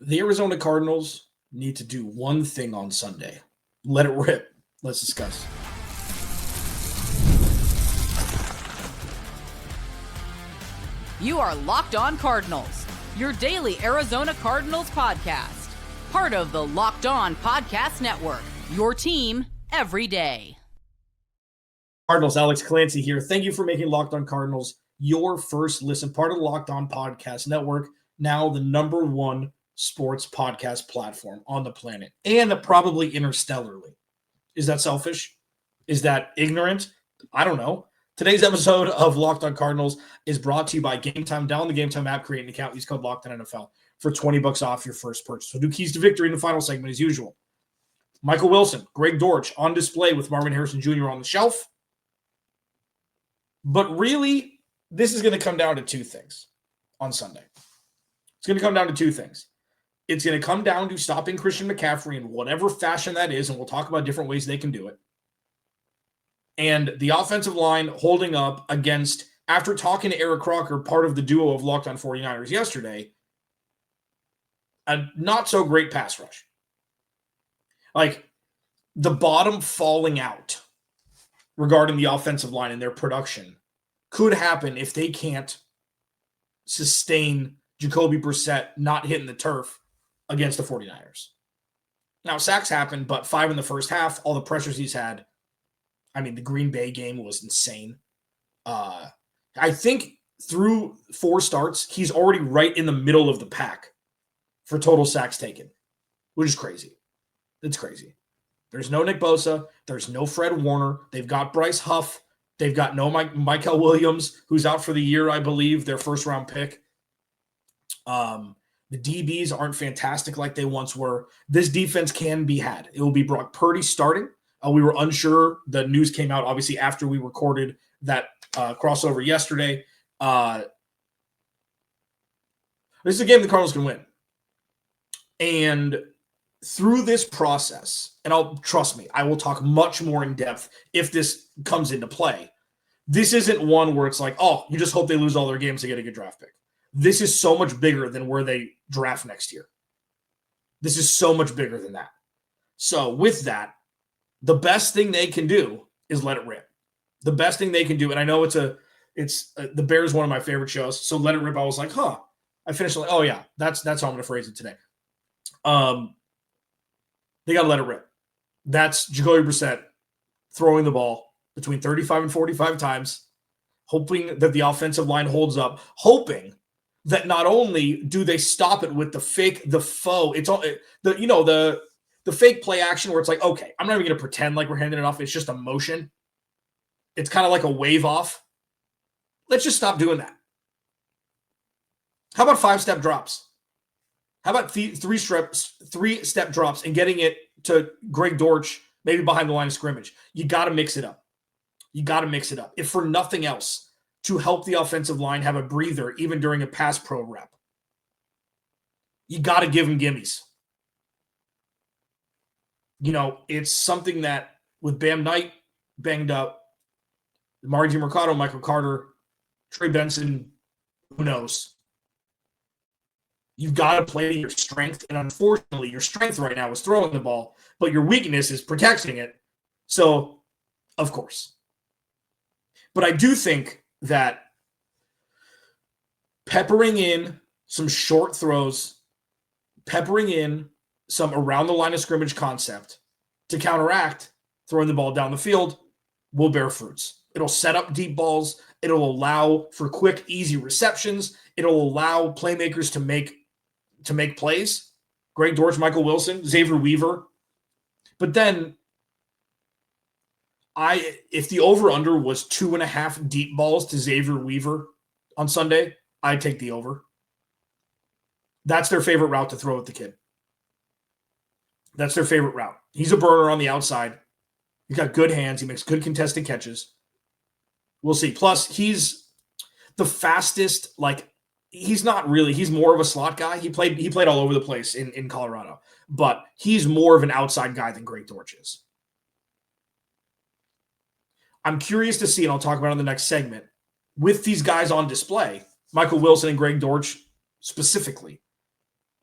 The Arizona Cardinals need to do one thing on Sunday. Let it rip. Let's discuss. You are Locked On Cardinals, your daily Arizona Cardinals podcast. Part of the Locked On Podcast Network, your team every day. Cardinals, Alex Clancy here. Thank you for making Locked On Cardinals your first listen, part of the Locked On Podcast Network, now the number one sports podcast platform on the planet, and probably interstellarly. Is that selfish? Is that ignorant? I don't know. Today's episode of Locked On Cardinals is brought to you by Game Time. Download the Game Time app, create an account, use code LOCKEDONNFL for $20 off your first purchase. We'll do keys to victory in the final segment as usual. Michael Wilson, Greg Dortch on display with Marvin Harrison Jr. on the shelf. But really, this is going to come down to two things on Sunday. It's going to come down to two things. It's going to come down to stopping Christian McCaffrey in whatever fashion that is, and we'll talk about different ways they can do it. And the offensive line holding up against, after talking to Eric Crocker, part of the duo of Locked On 49ers yesterday, a not-so-great pass rush. Like, the bottom falling out regarding the offensive line and their production could happen if they can't sustain Jacoby Brissett not hitting the turf against the 49ers. Now, sacks happened, but 5 in the first half, all the pressures he's had. I mean, the Green Bay game was insane. I think through 4 starts, he's already right in the middle of the pack for total sacks taken, which is crazy. It's crazy. There's no Nick Bosa. There's no Fred Warner. They've got Bryce Huff. They've got no Michael Williams, who's out for the year, I believe, their first-round pick. The DBs aren't fantastic like they once were. This defense can be had. It will be Brock Purdy starting. We were unsure. The news came out, obviously, after we recorded that crossover yesterday. This is a game the Cardinals can win. And through this process, and trust me, I will talk much more in depth if this comes into play. This isn't one where it's like, oh, you just hope they lose all their games to get a good draft pick. This is so much bigger than where they draft next year. This is so much bigger than that. So with that, the best thing they can do is let it rip. The best thing they can do, and I know The Bear is one of my favorite shows, so Let It Rip, I was like, I finished like, oh yeah, that's how I'm going to phrase it today. They got to let it rip. That's Jacoby Brissett throwing the ball between 35 and 45 times, hoping that the offensive line holds up, hoping that not only do they stop it with the faux, it's all the fake play action where it's like, okay, I'm not even going to pretend like we're handing it off. It's just a motion. It's kind of like a wave off. Let's just stop doing that. How about 5-step drops? How about 3-step drops and getting it to Greg Dortch, maybe behind the line of scrimmage? You got to mix it up. If for nothing else, to help the offensive line have a breather even during a pass pro rep. You got to give them gimmies. It's something that with Bam Knight banged up, Margie Mercado, Michael Carter, Trey Benson, who knows? You've got to play to your strength, and unfortunately, your strength right now is throwing the ball, but your weakness is protecting it. So, of course. But I do think that peppering in some short throws, peppering in some around the line of scrimmage concept to counteract throwing the ball down the field will bear fruits. It'll set up deep balls. It'll allow for quick, easy receptions. It'll allow playmakers to make plays. Greg Dortch, Michael Wilson, Xavier Weaver. But then if the over-under was 2.5 deep balls to Xavier Weaver on Sunday, I'd take the over. That's their favorite route to throw at the kid. That's their favorite route. He's a burner on the outside. He's got good hands. He makes good contested catches. We'll see. Plus, he's the fastest, he's not really. He's more of a slot guy. He played all over the place in Colorado. But he's more of an outside guy than Greg Dortch is. I'm curious to see, and I'll talk about it in the next segment, with these guys on display, Michael Wilson and Greg Dortch specifically,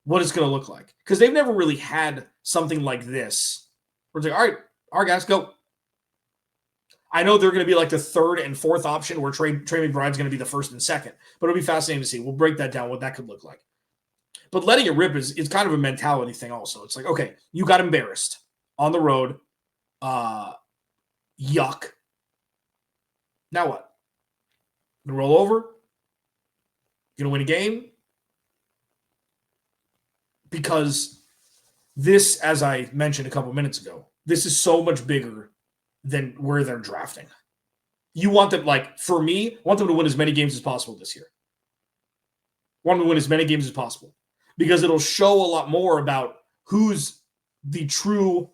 what it's going to look like. Because they've never really had something like this. Where it's like, all right, guys, go. I know they're going to be like the third and fourth option where Trey McBride's going to be the first and second. But it'll be fascinating to see. We'll break that down, what that could look like. But letting it rip is kind of a mentality thing also. It's like, okay, you got embarrassed on the road. Yuck. Now what? You gonna roll over? You gonna win a game? Because this, as I mentioned a couple minutes ago, this is so much bigger than where they're drafting. You want them, like, for me, I want them to win as many games as possible this year. I want them to win as many games as possible because it'll show a lot more about who's the true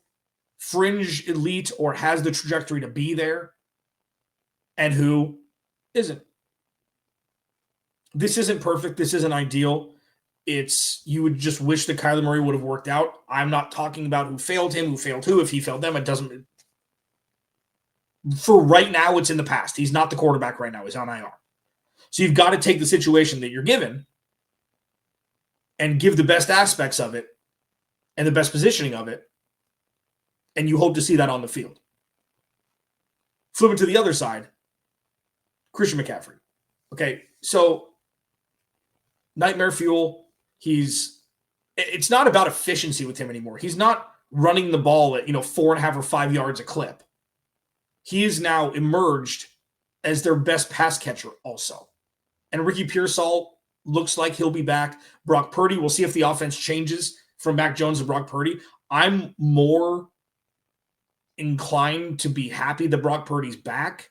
fringe elite or has the trajectory to be there and who isn't. This isn't perfect. This isn't ideal. You would just wish that Kyler Murray would have worked out. I'm not talking about who failed him, who failed who. If he failed them, it doesn't. For right now, it's in the past. He's not the quarterback right now. He's on IR. So you've got to take the situation that you're given and give the best aspects of it and the best positioning of it. And you hope to see that on the field. Flip it to the other side. Christian McCaffrey. Okay, so nightmare fuel. It's not about efficiency with him anymore. He's not running the ball at 4.5 or 5 yards a clip. He is now emerged as their best pass catcher also. And Ricky Pearsall looks like he'll be back. Brock Purdy, we'll see if the offense changes from Mac Jones to Brock Purdy. I'm more inclined to be happy that Brock Purdy's back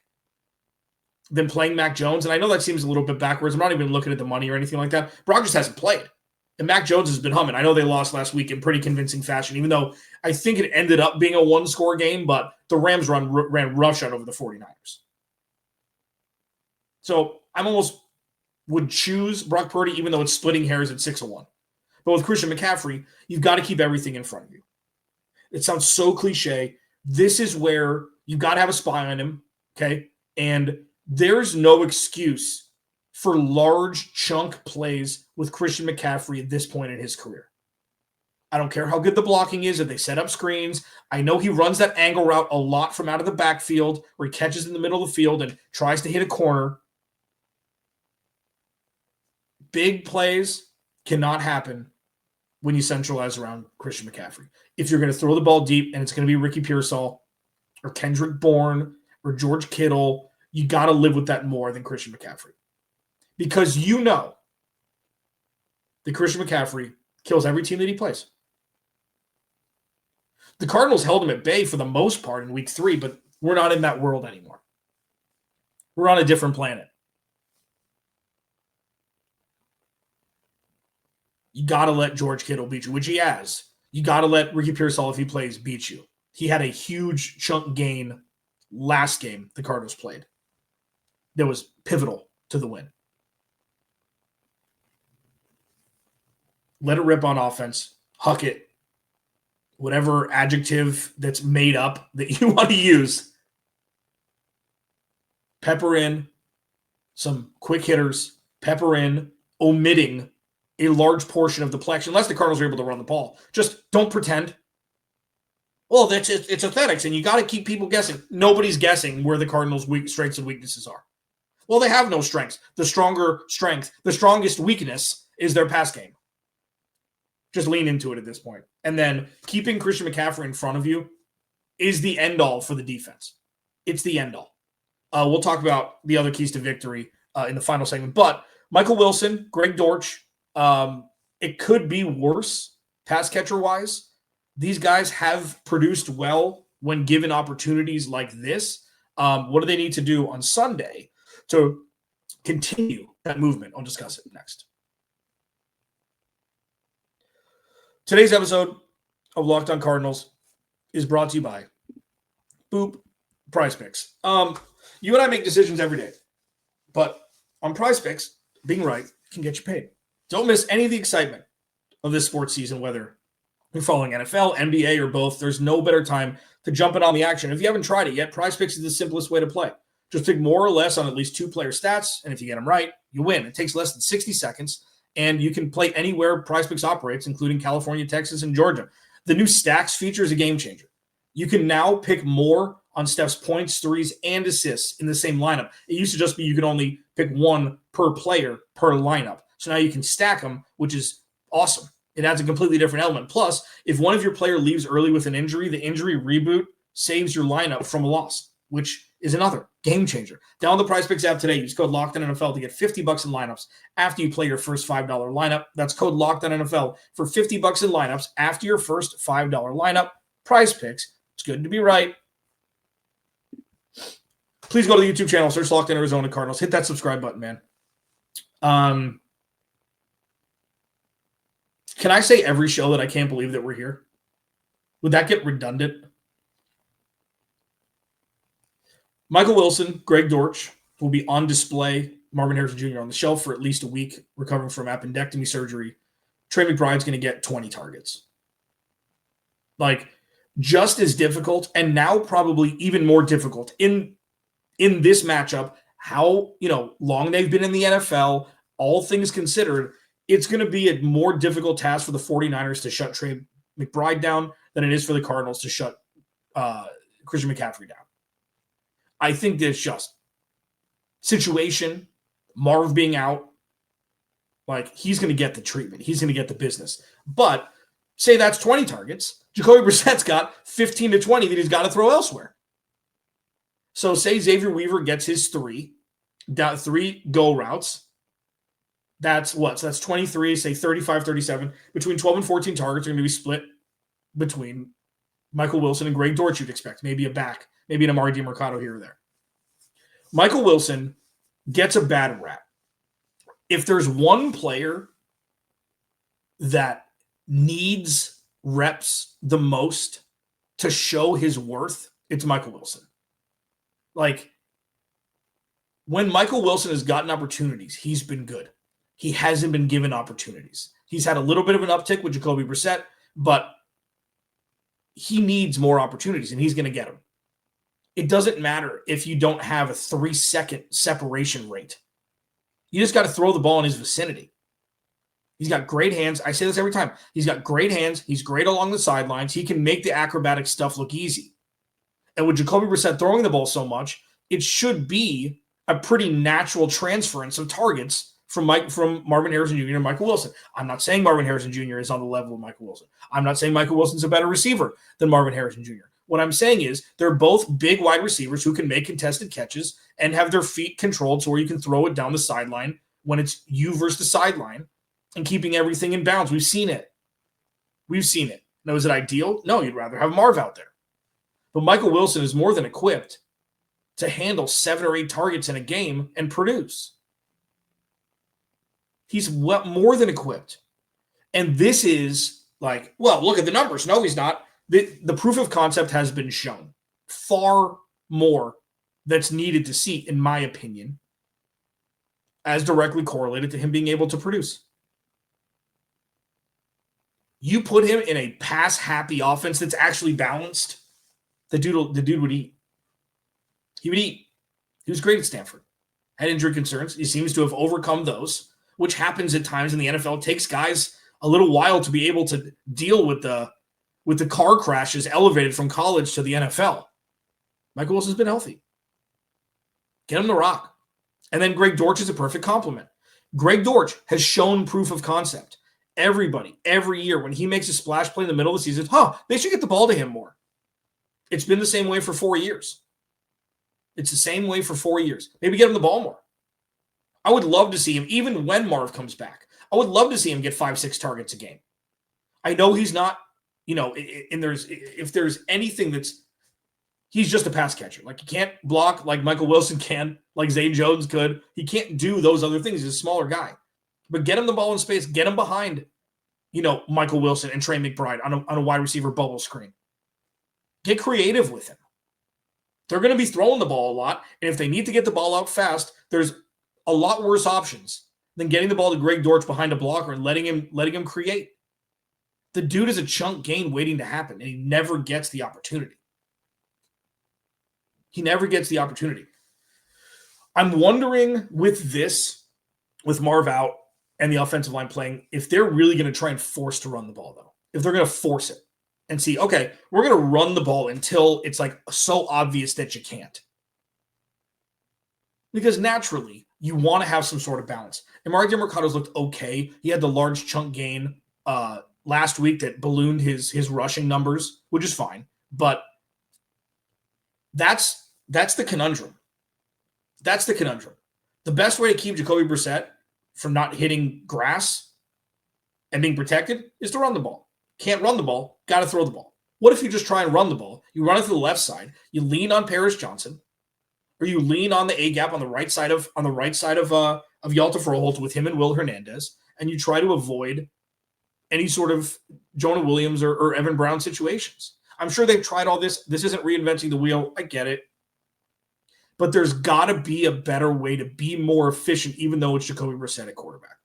than playing Mac Jones. And I know that seems a little bit backwards. I'm not even looking at the money or anything like that. Brock just hasn't played. And Mac Jones has been humming. I know they lost last week in pretty convincing fashion, even though I think it ended up being a one-score game, but the Rams ran roughshod over the 49ers. So I'm almost would choose Brock Purdy, even though it's splitting hairs at 6-1. But with Christian McCaffrey, you've got to keep everything in front of you. It sounds so cliche. This is where you've got to have a spy on him, okay? And there's no excuse for large chunk plays with Christian McCaffrey at this point in his career. I don't care how good the blocking is, if they set up screens. I know he runs that angle route a lot from out of the backfield where he catches in the middle of the field and tries to hit a corner. Big plays cannot happen when you centralize around Christian McCaffrey. If you're going to throw the ball deep and it's going to be Ricky Pearsall or Kendrick Bourne or George Kittle, you got to live with that more than Christian McCaffrey. Because you know that Christian McCaffrey kills every team that he plays. The Cardinals held him at bay for the most part in week 3, but we're not in that world anymore. We're on a different planet. You got to let George Kittle beat you, which he has. You got to let Ricky Pearsall, if he plays, beat you. He had a huge chunk gain last game the Cardinals played that was pivotal to the win. Let it rip on offense. Huck it. Whatever adjective that's made up that you want to use. Pepper in some quick hitters. Pepper in omitting a large portion of the play, unless the Cardinals are able to run the ball. Just don't pretend. Well, it's athletics, and you got to keep people guessing. Nobody's guessing where the Cardinals' strengths and weaknesses are. Well, they have no strengths. The strongest weakness is their pass game. Just lean into it at this point. And then keeping Christian McCaffrey in front of you is the end-all for the defense. It's the end-all. We'll talk about the other keys to victory in the final segment. But Michael Wilson, Greg Dortch, it could be worse pass catcher-wise. These guys have produced well when given opportunities like this. What do they need to do on Sunday to continue that movement? I'll discuss it next. Today's episode of Locked On Cardinals is brought to you by Prize Picks. You and I make decisions every day, but on Prize Picks, being right can get you paid. Don't miss any of the excitement of this sports season, whether you're following NFL, NBA, or both. There's no better time to jump in on the action. If you haven't tried it yet, Prize Picks is the simplest way to play. Just pick more or less on at least 2 player stats, and if you get them right, you win. It takes less than 60 seconds, And you can play anywhere PrizePicks operates, including California, Texas, and Georgia. The new stacks feature is a game changer. You can now pick more on Steph's points, threes, and assists in the same lineup. It used to just be you could only pick one per player per lineup. So now you can stack them, which is awesome. It adds a completely different element. Plus, if one of your player leaves early with an injury, the injury reboot saves your lineup from a loss, which is another game changer. Download the PrizePicks app today. Use code LOCKEDONNFL to get $50 in lineups after you play your first $5 lineup. That's code LOCKEDONNFL for $50 in lineups after your first $5 lineup. PrizePicks. It's good to be right. Please go to the YouTube channel, search Locked On Arizona Cardinals. Hit that subscribe button, man. Can I say every show that I can't believe that we're here? Would that get redundant? Michael Wilson, Greg Dortch will be on display. Marvin Harrison Jr. on the shelf for at least a week, recovering from appendectomy surgery. Trey McBride's going to get 20 targets. Like, just as difficult, and now probably even more difficult in this matchup, how long they've been in the NFL, all things considered, it's going to be a more difficult task for the 49ers to shut Trey McBride down than it is for the Cardinals to shut Christian McCaffrey down. I think that's just situation, Marv being out, like he's going to get the treatment. He's going to get the business. But say that's 20 targets. Jacoby Brissett's got 15 to 20 that he's got to throw elsewhere. So say Xavier Weaver gets his three go routes. That's what? So that's 23, say 35, 37. Between 12 and 14 targets are going to be split between Michael Wilson and Greg Dortch, you'd expect. Maybe a back, maybe an Amari DiMercado here or there. Michael Wilson gets a bad rap. If there's one player that needs reps the most to show his worth, it's Michael Wilson. Like, when Michael Wilson has gotten opportunities, he's been good. He hasn't been given opportunities. He's had a little bit of an uptick with Jacoby Brissett, but he needs more opportunities, and he's going to get them. It doesn't matter if you don't have a 3-second separation rate. You just got to throw the ball in his vicinity. He's got great hands. I say this every time. He's got great hands. He's great along the sidelines. He can make the acrobatic stuff look easy. And with Jacoby Brissett throwing the ball so much, it should be a pretty natural transference of targets from Marvin Harrison Jr. and Michael Wilson. I'm not saying Marvin Harrison Jr. is on the level of Michael Wilson. I'm not saying Michael Wilson's a better receiver than Marvin Harrison Jr. What I'm saying is they're both big wide receivers who can make contested catches and have their feet controlled so where you can throw it down the sideline when it's you versus the sideline and keeping everything in bounds. We've seen it. Now, is it ideal? No, you'd rather have Marv out there. But Michael Wilson is more than equipped to handle 7 or 8 targets in a game and produce. He's more than equipped. And this is like, well, look at the numbers. No, he's not. The proof of concept has been shown. Far more that's needed to see, in my opinion, as directly correlated to him being able to produce. You put him in a pass-happy offense that's actually balanced, the dude would eat. He would eat. He was great at Stanford. Had injury concerns. He seems to have overcome those, which happens at times in the NFL. It takes guys a little while to be able to deal with the car crashes elevated from college to the NFL. Michael Wilson's been healthy. Get him to rock. And then Greg Dortch is a perfect complement. Greg Dortch has shown proof of concept. Everybody, every year, when he makes a splash play in the middle of the season, they should get the ball to him more. It's been the same way for 4 years. It's the same way for 4 years. Maybe get him the ball more. I would love to see him, even when Marv comes back, I would love to see him get 5-6 targets a game. I know he's not, if there's anything he's just a pass catcher. Like, he can't block like Michael Wilson can, like Zay Jones could. He can't do those other things. He's a smaller guy. But get him the ball in space. Get him behind, Michael Wilson and Trey McBride on a wide receiver bubble screen. Get creative with him. They're going to be throwing the ball a lot, and if they need to get the ball out fast, there's a lot worse options than getting the ball to Greg Dortch behind a blocker and letting him create. The dude is a chunk gain waiting to happen, and he never gets the opportunity. I'm wondering with Marv out, and the offensive line playing, if they're really going to try and force to run the ball, though, if they're going to force it and see, okay, we're going to run the ball until it's like so obvious that you can't. Because naturally, you want to have some sort of balance. And Marvin Mercado's looked okay. He had the large chunk gain last week that ballooned his rushing numbers, which is fine. But that's the conundrum. That's the conundrum. The best way to keep Jacoby Brissett from not hitting grass and being protected is to run the ball. Can't run the ball, got to throw the ball. What if you just try and run the ball? You run it to the left side, you lean on Paris Johnson, or you lean on the A gap on the right side of Yalta Froholt with him and Will Hernandez, and you try to avoid any sort of Jonah Williams or Evan Brown situations. I'm sure they've tried all this. This isn't reinventing the wheel. I get it. But there's got to be a better way to be more efficient, even though it's Jacoby Brissett at quarterback.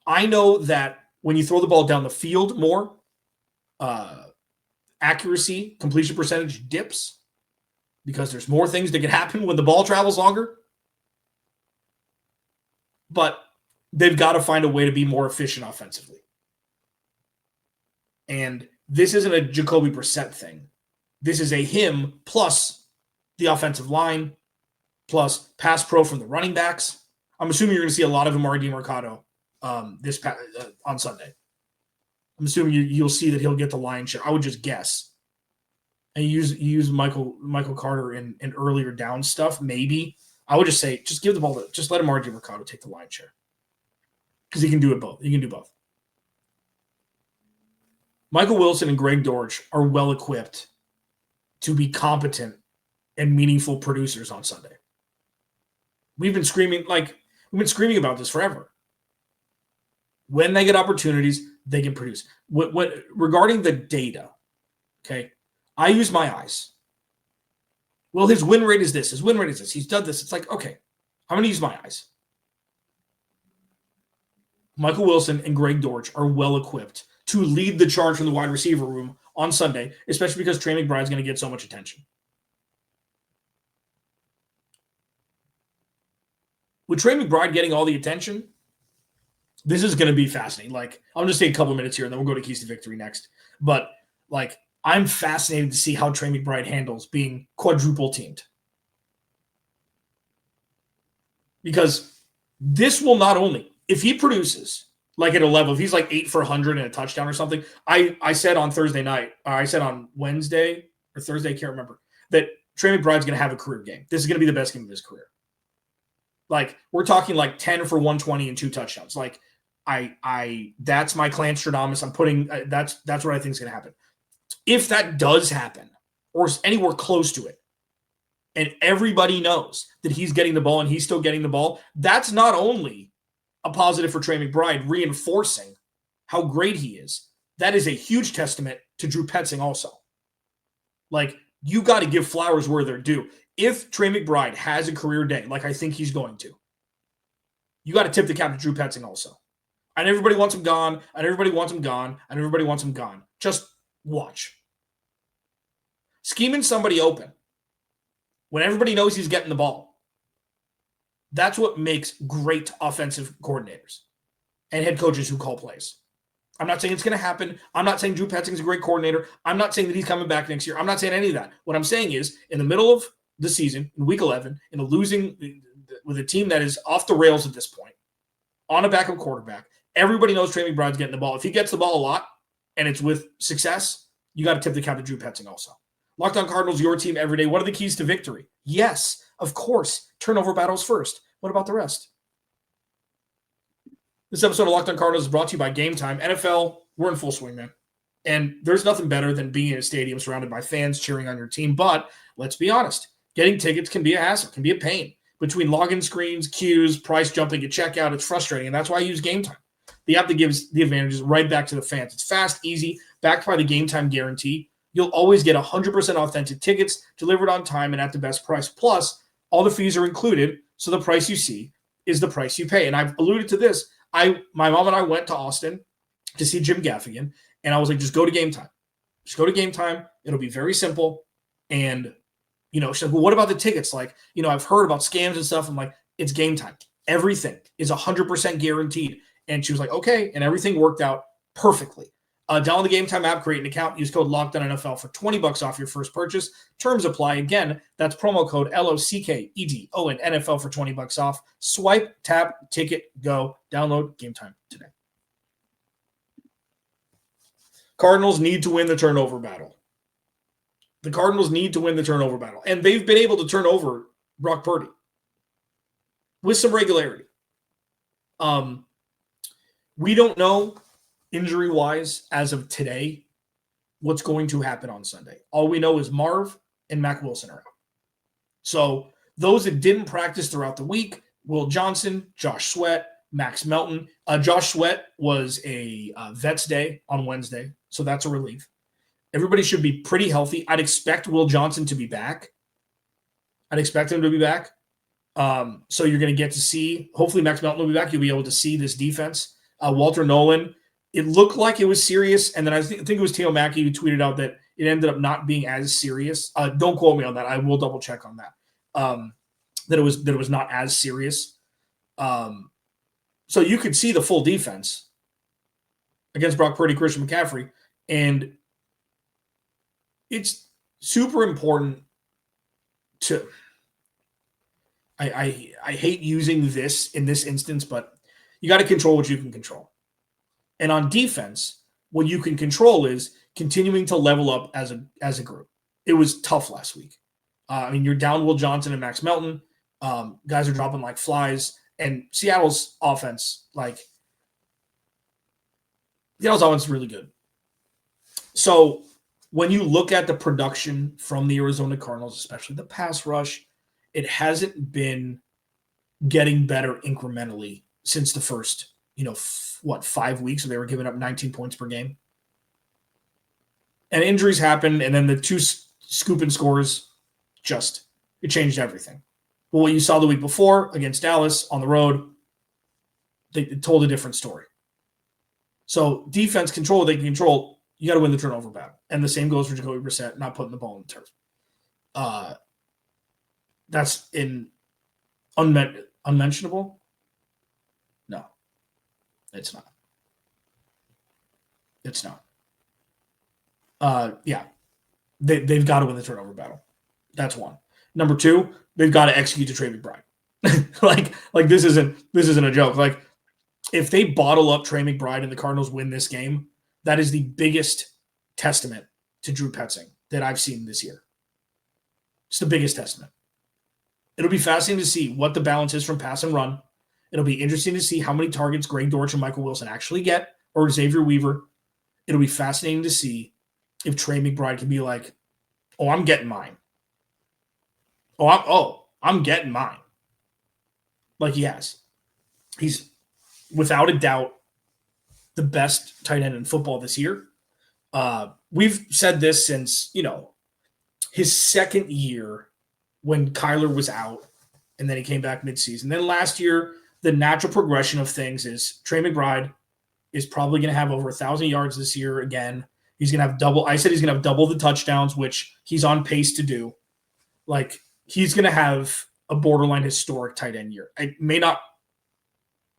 I know that when you throw the ball down the field more, accuracy, completion percentage dips because there's more things that can happen when the ball travels longer. But they've got to find a way to be more efficient offensively. And this isn't a Jacoby Brissett thing. This is a him plus the offensive line plus pass pro from the running backs. I'm assuming you're going to see a lot of Amari Mercado on Sunday. I'm assuming you'll see that he'll get the lion's share. I would just guess. And you use Michael Carter in earlier down stuff, maybe. I would just say, just give the ball just let Amari Mercado take the lion's share. Because he can do it both. He can do both. Michael Wilson and Greg Dortch are well equipped to be competent and meaningful producers on Sunday. We've been screaming about this forever. When they get opportunities, they can produce. What regarding the data, okay, I use my eyes. Well, his win rate is this. His win rate is this. He's done this. It's like, okay, I'm going to use my eyes. Michael Wilson and Greg Dortch are well equipped to lead the charge from the wide receiver room on Sunday, especially because Trey McBride is going to get so much attention. With Trey McBride getting all the attention, this is going to be fascinating. Like, I'm just take a couple minutes here, and then we'll go to Keys to Victory next. But, like, I'm fascinated to see how Trey McBride handles being quadruple teamed. Because this will not only, if he produces like at a level, if he's like 8 for 100 and a touchdown or something, I said on Thursday night, I said on Wednesday or Thursday, I can't remember, that Trey McBride's going to have a career game. This is going to be the best game of his career. Like, we're talking like 10 for 120 and 2 touchdowns. Like, that's my Clanstradamus. I'm putting that's what I think is going to happen. If that does happen, or anywhere close to it, and everybody knows that he's getting the ball and he's still getting the ball, that's not only a positive for Trey McBride, reinforcing how great he is. That is a huge testament to Drew Petzing also. Like, you got to give flowers where they're due. If Trey McBride has a career day, like I think he's going to, you got to tip the cap to Drew Petzing also. And everybody wants him gone, and everybody wants him gone, and everybody wants him gone. Just watch. Scheming somebody open when everybody knows he's getting the ball. That's what makes great offensive coordinators and head coaches who call plays. I'm not saying it's going to happen. I'm not saying Drew Petzing's a great coordinator. I'm not saying that he's coming back next year. I'm not saying any of that. What I'm saying is, in the middle of the season, in week 11, in a losing with a team that is off the rails at this point, on a backup quarterback, everybody knows Trey McBride's getting the ball. If he gets the ball a lot and it's with success, you got to tip the cap to Drew Petzing also. Locked On Cardinals, your team every day. What are the keys to victory? Yes, of course. Turnover battles first. What about the rest? This episode of Locked On Cardinals is brought to you by Game Time. NFL, we're in full swing, man. And there's nothing better than being in a stadium surrounded by fans cheering on your team. But let's be honest, getting tickets can be a hassle, can be a pain. Between login screens, queues, price jumping at checkout, it's frustrating. And that's why I use Game Time. The app that gives the advantages right back to the fans. It's fast, easy, backed by the Game Time guarantee. You'll always get 100% authentic tickets delivered on time and at the best price. Plus, all the fees are included, so the price you see is the price you pay. And I've alluded to this. My mom and I went to Austin to see Jim Gaffigan, and I was like, just go to Game Time. Just go to Game Time. It'll be very simple. And, she's like, well, what about the tickets? Like, I've heard about scams and stuff. I'm like, it's Game Time. Everything is 100% guaranteed. And she was like, okay. And everything worked out perfectly. Download the Game Time app, create an account, use code LOCKEDONNFL for $20 off your first purchase. Terms apply. Again, that's promo code LOCKEDON NFL for $20 off. Swipe, tap, ticket, go. Download Game Time today. Cardinals need to win the turnover battle. The Cardinals need to win the turnover battle. And they've been able to turn over Brock Purdy with some regularity. We don't know, injury-wise, as of today, what's going to happen on Sunday. All we know is Marv and Mac Wilson are out. So those that didn't practice throughout the week, Will Johnson, Josh Sweat, Max Melton. Josh Sweat was a Vets Day on Wednesday, so that's a relief. Everybody should be pretty healthy. I'd expect Will Johnson to be back. I'd expect him to be back. So you're going to get to see, hopefully Max Melton will be back. You'll be able to see this defense. Walter Nolan, it looked like it was serious, and then I think it was Theo Mackey who tweeted out that it ended up not being as serious. Don't quote me on that. I will double check on that. That it was not as serious. So you could see the full defense against Brock Purdy, Christian McCaffrey, and it's super important to. I hate using this in this instance, but you got to control what you can control. And on defense, what you can control is continuing to level up as a group. It was tough last week. You're down Will Johnson and Max Melton. Guys are dropping like flies. And Seattle's offense is really good. So when you look at the production from the Arizona Cardinals, especially the pass rush, it hasn't been getting better incrementally since the first, 5 weeks where they were giving up 19 points per game. And injuries happened, and then the two scoop and scores it changed everything. But what you saw the week before against Dallas on the road, they told a different story. So defense control what they can control. You got to win the turnover battle. And the same goes for Jacoby Brissett, not putting the ball in the turf. That's unmentionable? No, it's not. It's not. They've got to win the turnover battle. That's one. Number two, they've got to execute to Trey McBride. like this isn't a joke. Like if they bottle up Trey McBride and the Cardinals win this game, that is the biggest testament to Drew Petzing that I've seen this year. It's the biggest testament. It'll be fascinating to see what the balance is from pass and run. It'll be interesting to see how many targets Greg Dortch and Michael Wilson actually get, or Xavier Weaver. It'll be fascinating to see if Trey McBride can be like, oh, I'm getting mine. I'm getting mine. Like he has. He's, without a doubt, the best tight end in football this year. We've said this since, his second year when Kyler was out, and then he came back midseason. Then last year, the natural progression of things is Trey McBride is probably going to have over 1,000 yards this year again. He's going to have double. I said he's going to have double the touchdowns, which he's on pace to do. Like, he's going to have a borderline historic tight end year. It may not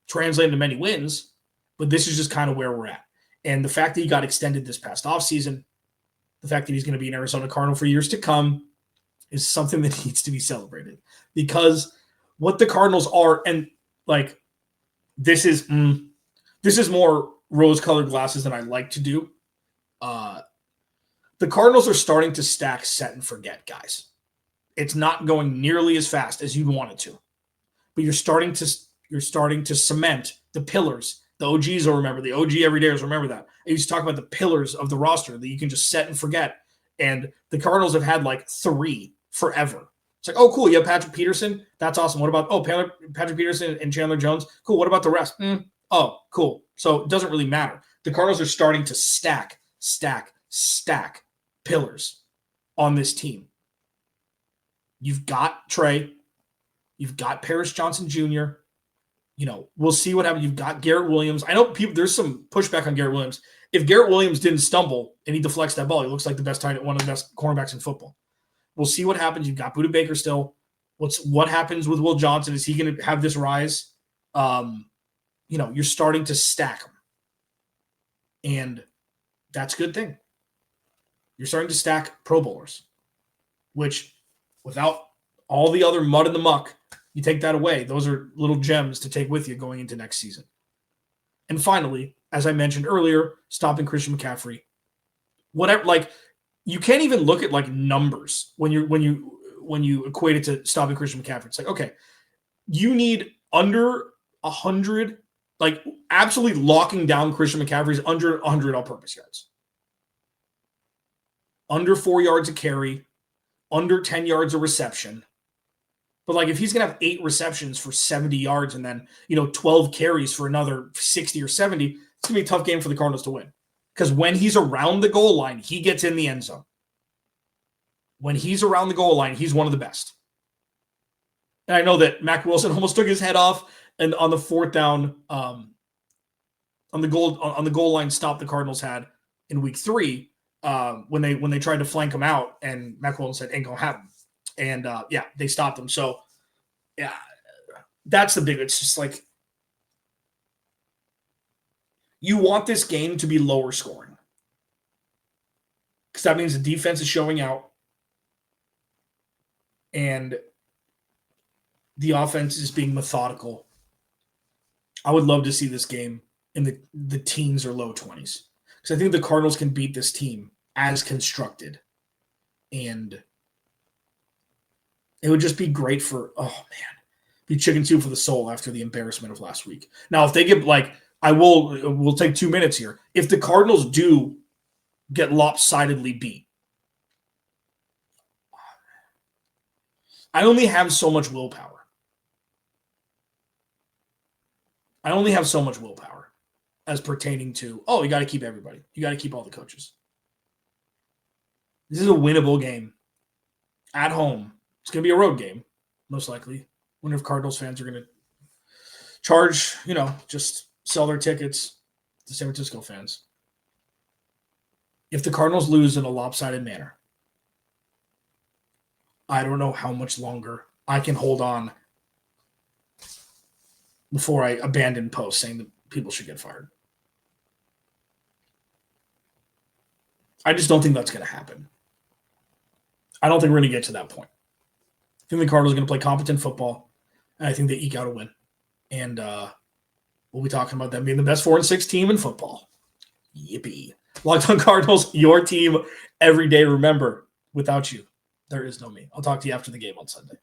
translate into many wins, but this is just kind of where we're at. And the fact that he got extended this past offseason, the fact that he's going to be an Arizona Cardinal for years to come is something that needs to be celebrated. Because what the Cardinals are, and like this is more rose-colored glasses than I like to do. The Cardinals are starting to stack set and forget guys. It's not going nearly as fast as you'd want it to, but you're starting to cement the pillars. The OGs will remember. The OG everydayers remember that. I used to talk about the pillars of the roster that you can just set and forget. And the Cardinals have had like 3 forever. It's like, oh, cool, you have Patrick Peterson. That's awesome. What about, Patrick Peterson and Chandler Jones? Cool. What about the rest? Oh, cool. So it doesn't really matter. The Cardinals are starting to stack pillars on this team. You've got Trey. You've got Paris Johnson Jr. We'll see what happens. You've got Garrett Williams. I know there's some pushback on Garrett Williams. If Garrett Williams didn't stumble and he deflects that ball, he looks like the best one of the best cornerbacks in football. We'll see what happens. You've got Budda Baker still. What happens with Will Johnson? Is he going to have this rise? You're starting to stack them. And that's a good thing. You're starting to stack Pro Bowlers, which without all the other mud in the muck, you take that away. Those are little gems to take with you going into next season. And finally, as I mentioned earlier, stopping Christian McCaffrey. Whatever, you can't even look at numbers when you equate it to stopping Christian McCaffrey. It's okay, you need under 100, absolutely locking down Christian McCaffrey's under 100 all-purpose yards. Under 4 yards a carry, under 10 yards a reception. But if he's going to have 8 receptions for 70 yards and then, 12 carries for another 60 or 70, it's going to be a tough game for the Cardinals to win. Because when he's around the goal line, he gets in the end zone. When he's around the goal line, he's one of the best. And I know that Mac Wilson almost took his head off and on the 4th down on the goal line stop the Cardinals had in week 3 when they tried to flank him out, and Mac Wilson said, ain't gonna happen. And they stopped him. So that's the big. It's just you want this game to be lower scoring because that means the defense is showing out and the offense is being methodical. I would love to see this game in the teens or low 20s because I think the Cardinals can beat this team as constructed, and it would just be great for, be chicken soup for the soul after the embarrassment of last week. Now, if they get we'll take 2 minutes here. If the Cardinals do get lopsidedly beat, I only have so much willpower. As pertaining to, you got to keep everybody. You got to keep all the coaches. This is a winnable game at home. It's going to be a road game, most likely. Wonder if Cardinals fans are going to charge, just sell their tickets to San Francisco fans. If the Cardinals lose in a lopsided manner, I don't know how much longer I can hold on before I abandon posts saying that people should get fired. I just don't think that's going to happen. I don't think we're going to get to that point. I think the Cardinals are going to play competent football, and I think they eke out a win. And we'll be talking about them being the best 4-6 team in football. Yippee. Locked On Cardinals, your team every day. Remember, without you, there is no me. I'll talk to you after the game on Sunday.